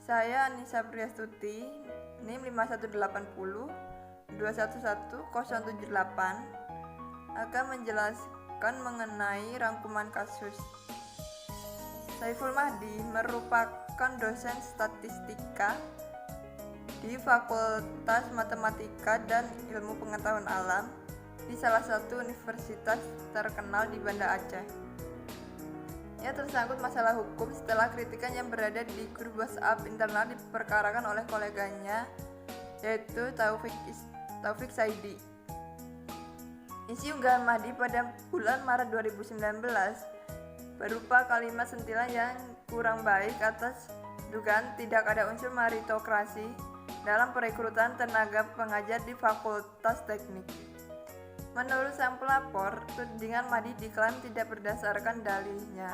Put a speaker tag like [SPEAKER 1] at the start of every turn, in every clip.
[SPEAKER 1] Saya Nisa Priastuti, NIM 5180 211078 akan menjelaskan mengenai rangkuman kasus. Saiful Mahdi merupakan dosen statistika di Fakultas Matematika dan Ilmu Pengetahuan Alam di salah satu universitas terkenal di Banda Aceh. Ia tersangkut masalah hukum setelah kritikan yang berada di grup WhatsApp internal diperkarakan oleh koleganya, yaitu Taufik Saidi. Isi unggahan Mahdi pada bulan Maret 2019 berupa kalimat sentilan yang kurang baik atas dugaan tidak ada unsur meritokrasi dalam perekrutan tenaga pengajar di Fakultas Teknik. Menurut sang pelapor, tudingan Mahdi diklaim tidak berdasarkan dalihnya.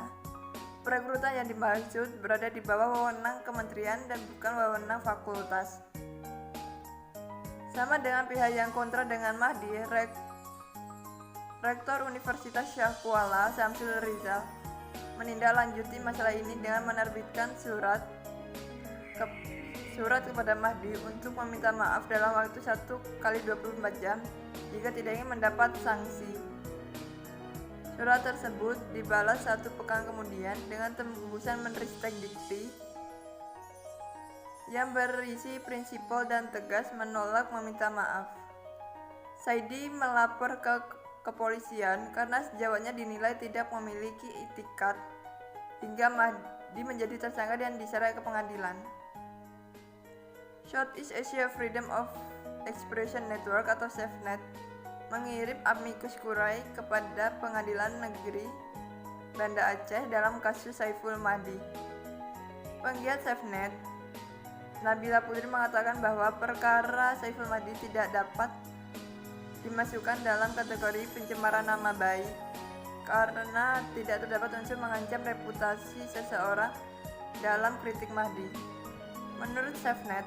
[SPEAKER 1] Perekrutan yang dimaksud berada di bawah wewenang kementerian dan bukan wewenang fakultas. Sama dengan pihak yang kontra dengan Mahdi, Rektor Universitas Syah Kuala, Syamsul Rizal, menindaklanjuti masalah ini dengan menerbitkan surat kepada Mahdi untuk meminta maaf dalam waktu 1x24 jam jika tidak ingin mendapat sanksi. Surat tersebut dibalas 1 pekan kemudian dengan tembusan Menristek Dikti yang berisi prinsipal dan tegas menolak meminta maaf. Saidi melapor ke kepolisian karena sejawatnya dinilai tidak memiliki itikat hingga Mahdi menjadi tersangka dan diseret ke pengadilan. Southeast Asia Freedom of Expression Network atau SafeNet mengirim amicus curiae kepada Pengadilan Negeri Banda Aceh dalam kasus Saiful Mahdi. Penggiat SafeNet, Nabila Putri, mengatakan bahwa perkara Saiful Mahdi tidak dapat dimasukkan dalam kategori pencemaran nama baik karena tidak terdapat unsur mengancam reputasi seseorang dalam kritik Mahdi. Menurut SafeNet,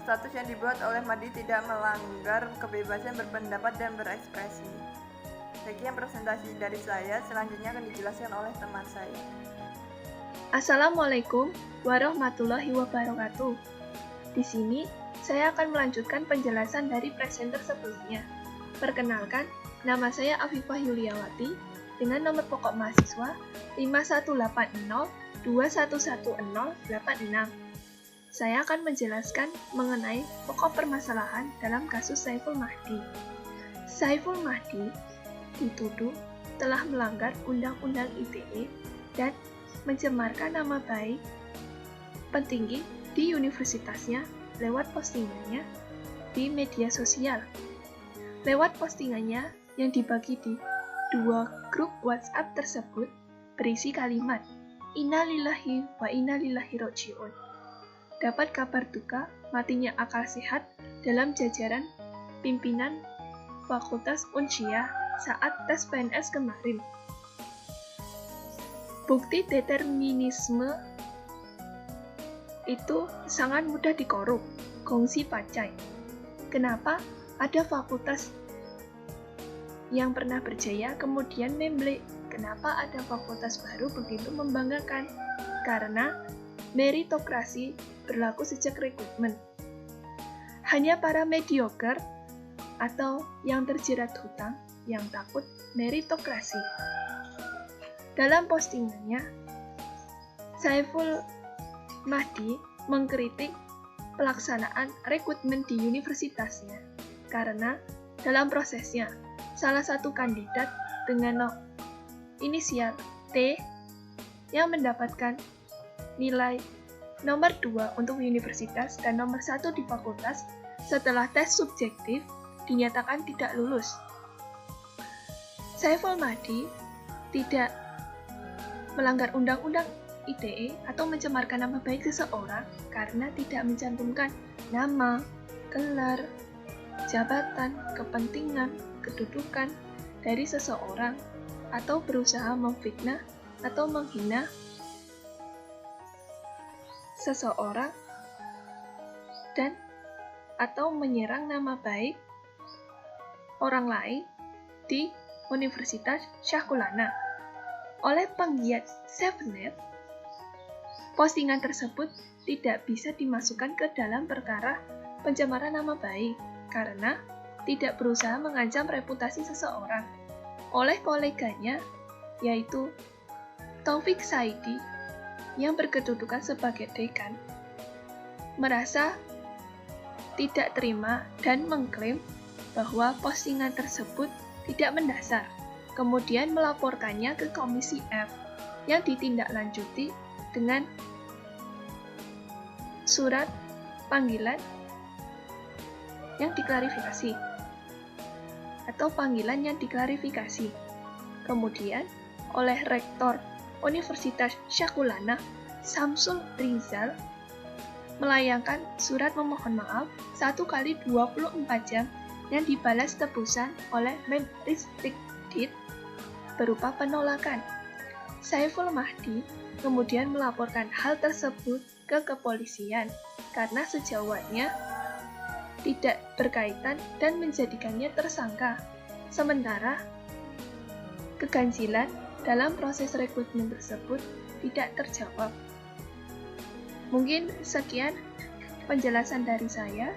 [SPEAKER 1] status yang dibuat oleh Mahdi tidak melanggar kebebasan berpendapat dan berekspresi. Sekian presentasi dari saya, selanjutnya akan dijelaskan oleh teman saya.
[SPEAKER 2] Assalamualaikum warahmatullahi wabarakatuh. Di sini saya akan melanjutkan penjelasan dari presenter sebelumnya. Perkenalkan, nama saya Afifah Yuliawati dengan nomor pokok mahasiswa 5180211086. Saya akan menjelaskan mengenai pokok permasalahan dalam kasus Saiful Mahdi. Saiful Mahdi dituduh telah melanggar Undang-Undang ITE dan mencemarkan nama baik petinggi di universitasnya lewat postingannya di media sosial. Lewat postingannya yang dibagi di 2 grup WhatsApp tersebut berisi kalimat "Inna lillahi wa inna ilaihi raji'un". Dapat kabar duka matinya akal sehat dalam jajaran pimpinan Fakultas Unsyah saat tes PNS kemarin. Bukti determinisme itu sangat mudah dikorup, gongsi pacai. Kenapa ada fakultas yang pernah berjaya kemudian memblek? Kenapa ada fakultas baru begitu membanggakan? Karena meritokrasi berlaku sejak rekrutmen. Hanya para mediocre atau yang terjerat hutang yang takut meritokrasi. Dalam postingannya, Saiful Mahdi mengkritik pelaksanaan rekrutmen di universitasnya karena dalam prosesnya salah satu kandidat dengan inisial T yang mendapatkan nilai nomor 2 untuk universitas dan nomor 1 di fakultas setelah tes subjektif dinyatakan tidak lulus. Saiful Mahdi tidak melanggar Undang-Undang ITE atau mencemarkan nama baik seseorang karena tidak mencantumkan nama, gelar, jabatan, kepentingan, kedudukan dari seseorang atau berusaha memfitnah atau menghina seseorang dan atau menyerang nama baik orang lain di Universitas Syah Kuala. Oleh penggiat SafeNet, postingan tersebut tidak bisa dimasukkan ke dalam perkara pencemaran nama baik karena tidak berusaha mengancam reputasi seseorang. Oleh koleganya, yaitu Taufik Saidi yang berkedudukan sebagai dekan, merasa tidak terima dan mengklaim bahwa postingan tersebut tidak mendasar. Kemudian melaporkannya ke Komisi F yang ditindaklanjuti dengan surat panggilan yang diklarifikasi atau panggilan yang diklarifikasi. Kemudian oleh Rektor Universitas Syakulana, Samsul Rizal, melayangkan surat memohon maaf 1 kali 24 jam yang dibalas tebusan oleh Menrisdikdit berupa penolakan. Saiful Mahdi kemudian melaporkan hal tersebut ke kepolisian karena sejauhnya tidak berkaitan dan menjadikannya tersangka. Sementara keganjilan dalam proses rekrutmen tersebut tidak terjawab. Mungkin sekian penjelasan dari saya,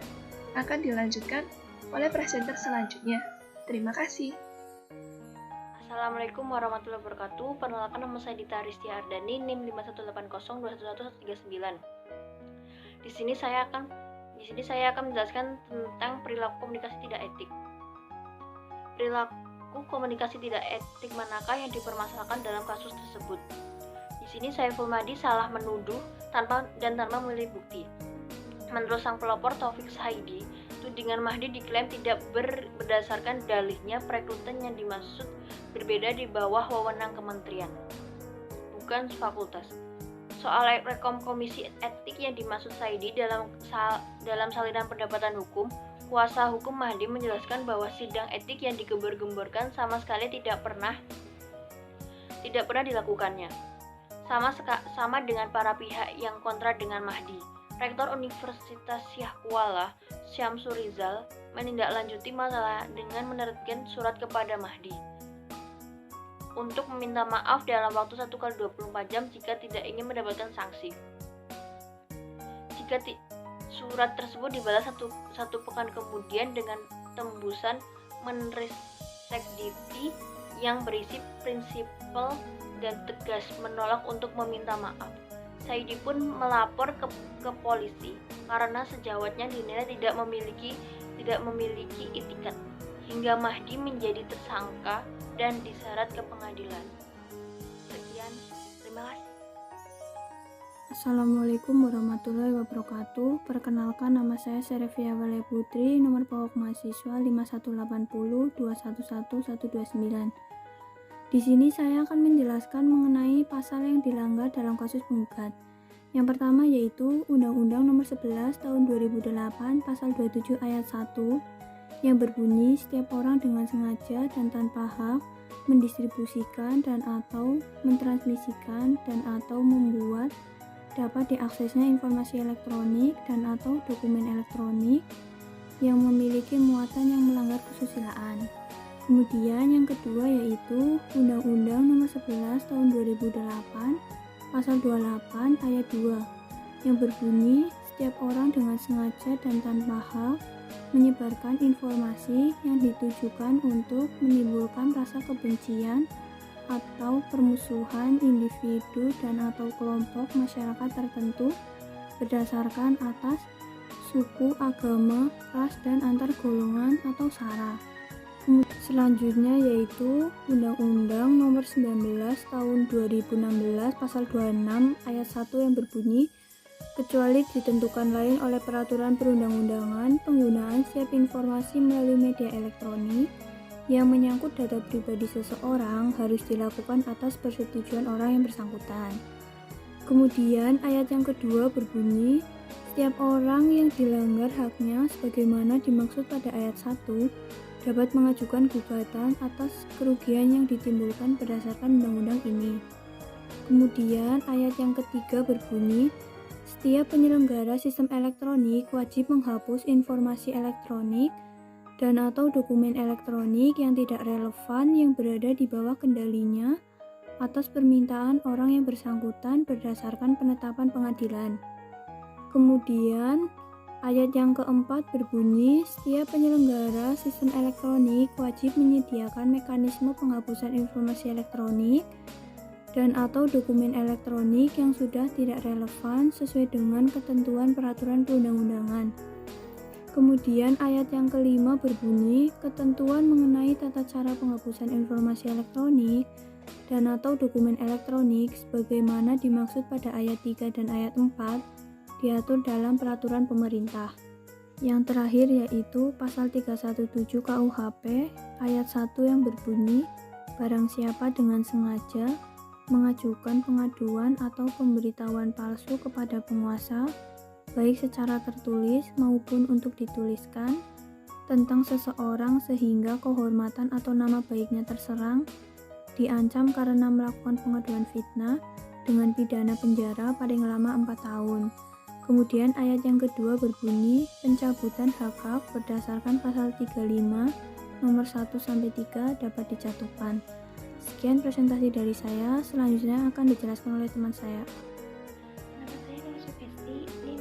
[SPEAKER 2] akan dilanjutkan oleh presenter selanjutnya. Terima kasih.
[SPEAKER 3] Assalamualaikum warahmatullahi wabarakatuh. Perkenalkan, nama saya Dita Aristia Ardani, NIM 518021139. Di sini saya akan menjelaskan tentang perilaku komunikasi tidak etik. Perilaku komunikasi tidak etik manakah yang dipermasalahkan dalam kasus tersebut? Di sini Saiful Mahdi salah menuduh tanpa memilih bukti. Menurut sang pelapor Taufik Saidi, tudingan Mahdi diklaim tidak berdasarkan dalihnya perekrutan yang dimaksud berbeda di bawah wewenang kementerian, bukan fakultas. Soal rekom komisi etik yang dimaksud Saidi dalam salinan pendapatan hukum, kuasa hukum Mahdi menjelaskan bahwa sidang etik yang digembar-gemborkan sama sekali tidak pernah dilakukannya. Sama dengan para pihak yang kontra dengan Mahdi. Rektor Universitas Syahkuala, Syamsul Rizal, menindaklanjuti masalah dengan menerbitkan surat kepada Mahdi untuk meminta maaf dalam waktu 1 kali 24 jam jika tidak ingin mendapatkan sanksi. Jika surat tersebut dibalas satu pekan kemudian dengan tembusan Menrisdikdit yang berisi prinsipal dan tegas menolak untuk meminta maaf. Saidi pun melapor ke polisi karena sejawatnya dinilai tidak memiliki itikat, hingga Mahdi menjadi tersangka dan diseret ke pengadilan. Sekian, terima kasih.
[SPEAKER 4] Assalamualaikum warahmatullahi wabarakatuh. Perkenalkan, nama saya Serevia Wale Putri, nomor PAUK mahasiswa 5180211129. Di sini saya akan menjelaskan mengenai pasal yang dilanggar dalam kasus penggugat. Yang pertama yaitu Undang-Undang Nomor 11 Tahun 2008 Pasal 27 Ayat 1 yang berbunyi setiap orang dengan sengaja dan tanpa hak mendistribusikan dan atau mentransmisikan dan atau membuat dapat diaksesnya informasi elektronik dan atau dokumen elektronik yang memiliki muatan yang melanggar kesusilaan. Kemudian yang kedua yaitu Undang-Undang Nomor 11 Tahun 2008 Pasal 28 Ayat 2 yang berbunyi setiap orang dengan sengaja dan tanpa hak menyebarkan informasi yang ditujukan untuk menimbulkan rasa kebencian atau permusuhan individu dan atau kelompok masyarakat tertentu berdasarkan atas suku, agama, ras, dan antar golongan atau sara. Selanjutnya yaitu Undang-Undang Nomor 19 Tahun 2016 Pasal 26 Ayat 1 yang berbunyi kecuali ditentukan lain oleh peraturan perundang-undangan, penggunaan setiap informasi melalui media elektronik yang menyangkut data pribadi seseorang harus dilakukan atas persetujuan orang yang bersangkutan. Kemudian ayat yang kedua berbunyi setiap orang yang dilanggar haknya sebagaimana dimaksud pada ayat 1 dapat mengajukan gugatan atas kerugian yang ditimbulkan berdasarkan undang-undang ini. Kemudian ayat yang ketiga berbunyi, setiap penyelenggara sistem elektronik wajib menghapus informasi elektronik dan atau dokumen elektronik yang tidak relevan yang berada di bawah kendalinya atas permintaan orang yang bersangkutan berdasarkan penetapan pengadilan. Kemudian, ayat yang keempat berbunyi, setiap penyelenggara sistem elektronik wajib menyediakan mekanisme penghapusan informasi elektronik dan atau dokumen elektronik yang sudah tidak relevan sesuai dengan ketentuan peraturan perundang-undangan. Kemudian ayat yang kelima berbunyi, ketentuan mengenai tata cara penghapusan informasi elektronik dan atau dokumen elektronik sebagaimana dimaksud pada ayat 3 dan ayat 4 diatur dalam peraturan pemerintah. Yang terakhir yaitu pasal 317 KUHP ayat 1 yang berbunyi, barang siapa dengan sengaja mengajukan pengaduan atau pemberitahuan palsu kepada penguasa, baik secara tertulis maupun untuk dituliskan, tentang seseorang sehingga kehormatan atau nama baiknya terserang, diancam karena melakukan pengaduan fitnah dengan pidana penjara paling lama 4 tahun. Kemudian ayat yang kedua berbunyi, pencabutan hak berdasarkan pasal 35 nomor 1-3 dapat dijatuhkan. Sekian presentasi dari saya, selanjutnya akan dijelaskan oleh teman saya.
[SPEAKER 2] Nama saya Nur Sugesti, NIM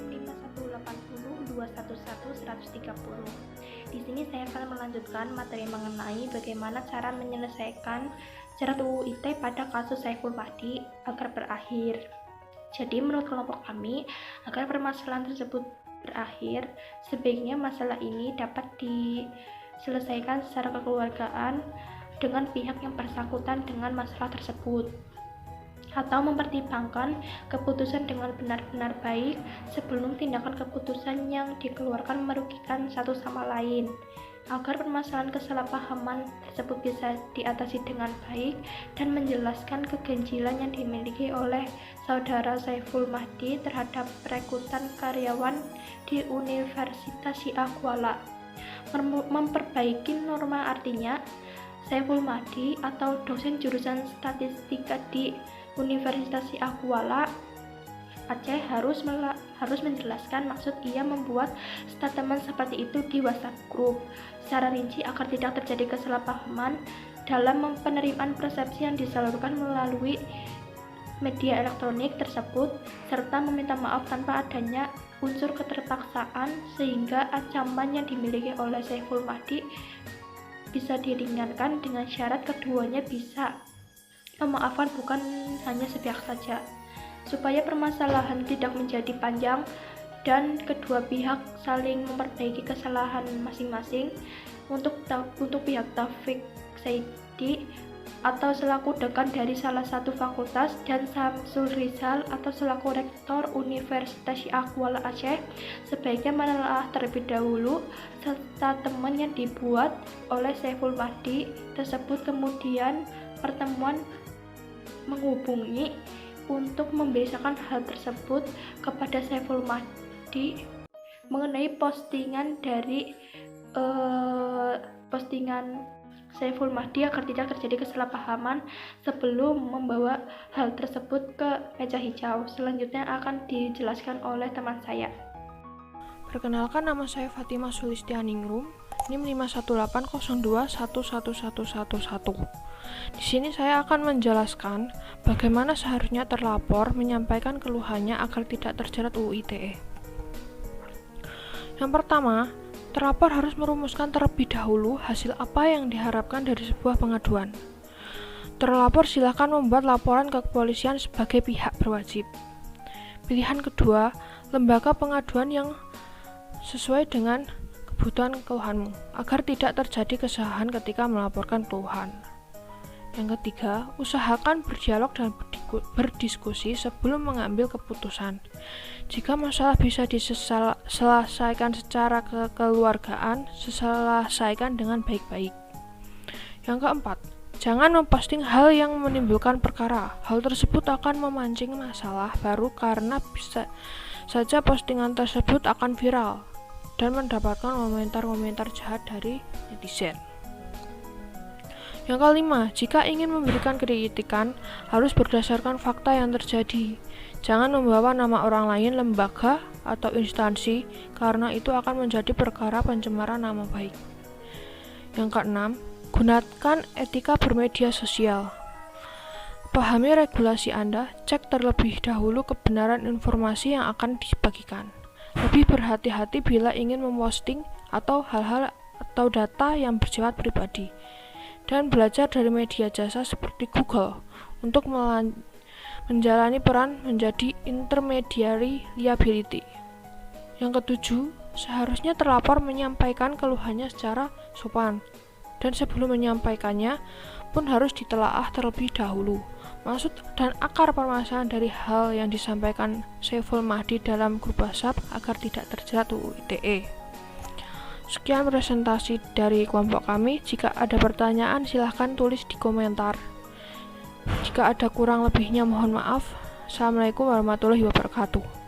[SPEAKER 2] 51802111130. Di sini saya akan melanjutkan materi mengenai bagaimana cara menyelesaikan syarat UU ITE pada kasus Saiful Mahdi agar berakhir. Jadi menurut kelompok kami, agar permasalahan tersebut berakhir, sebaiknya masalah ini dapat diselesaikan secara kekeluargaan dengan pihak yang bersangkutan dengan masalah tersebut, atau mempertimbangkan keputusan dengan benar-benar baik sebelum tindakan keputusan yang dikeluarkan merugikan satu sama lain. Agar permasalahan kesalahpahaman tersebut bisa diatasi dengan baik dan menjelaskan keganjilan yang dimiliki oleh saudara Saiful Mahdi terhadap rekrutan karyawan di Universitas Syiah Kuala. Memperbaiki norma artinya, Saiful Mahdi atau dosen jurusan statistika di Universitas Syiah Kuala Aceh harus menjelaskan maksud ia membuat statement seperti itu di WhatsApp group secara rinci agar tidak terjadi kesalahpahaman dalam penerimaan persepsi yang disalurkan melalui media elektronik tersebut, serta meminta maaf tanpa adanya unsur keterpaksaan sehingga ancaman yang dimiliki oleh Saiful Mahdi bisa diringankan dengan syarat keduanya bisa memaafkan bukan hanya sepihak saja, supaya permasalahan tidak menjadi panjang dan kedua pihak saling memperbaiki kesalahan masing-masing. Untuk pihak Taufik Saidi atau selaku dekan dari salah satu fakultas dan Samsul Rizal atau selaku rektor Universitas Syiah Kuala Aceh sebaiknya menelaah terlebih dahulu statement yang dibuat oleh Saiful Mahdi tersebut, kemudian pertemuan menghubungi untuk membiasakan hal tersebut kepada Saiful Mahdi mengenai postingan dari postingan Saiful Mahdi agar tidak terjadi kesalahpahaman sebelum membawa hal tersebut ke meja hijau. Selanjutnya akan dijelaskan oleh teman saya.
[SPEAKER 5] Perkenalkan, nama saya Fatimah Sulistianingrum, NIM 51802111111. Di sini saya akan menjelaskan bagaimana seharusnya terlapor menyampaikan keluhannya agar tidak terjerat UU ITE. Yang pertama, terlapor harus merumuskan terlebih dahulu hasil apa yang diharapkan dari sebuah pengaduan. Terlapor silakan membuat laporan ke kepolisian sebagai pihak berwajib. Pilihan kedua, lembaga pengaduan yang sesuai dengan kebutuhan keluhanmu, agar tidak terjadi kesalahan ketika melaporkan keluhan. Yang ketiga, usahakan berdialog dan berdiskusi sebelum mengambil keputusan. Jika masalah bisa diselesaikan secara kekeluargaan, selesaikan dengan baik-baik. Yang keempat, jangan memposting hal yang menimbulkan perkara. Hal tersebut akan memancing masalah baru karena bisa saja postingan tersebut akan viral dan mendapatkan komentar-komentar jahat dari netizen. Yang kelima, jika ingin memberikan kritikan, harus berdasarkan fakta yang terjadi. Jangan membawa nama orang lain, lembaga, atau instansi, karena itu akan menjadi perkara pencemaran nama baik. Yang keenam, gunakan etika bermedia sosial. Pahami regulasi Anda, cek terlebih dahulu kebenaran informasi yang akan dibagikan. Lebih berhati-hati bila ingin memposting atau hal-hal atau data yang bersifat pribadi. Dan belajar dari media jasa seperti Google untuk menjalani peran menjadi intermediary liability. Yang ketujuh, seharusnya terlapor menyampaikan keluhannya secara sopan. Dan sebelum menyampaikannya pun harus ditelaah terlebih dahulu maksud dan akar permasalahan dari hal yang disampaikan Saiful Mahdi dalam grup WhatsApp agar tidak terjerat UU ITE. Sekian presentasi dari kelompok kami. Jika ada pertanyaan silahkan tulis di komentar. Jika ada kurang lebihnya mohon maaf. Assalamualaikum warahmatullahi wabarakatuh.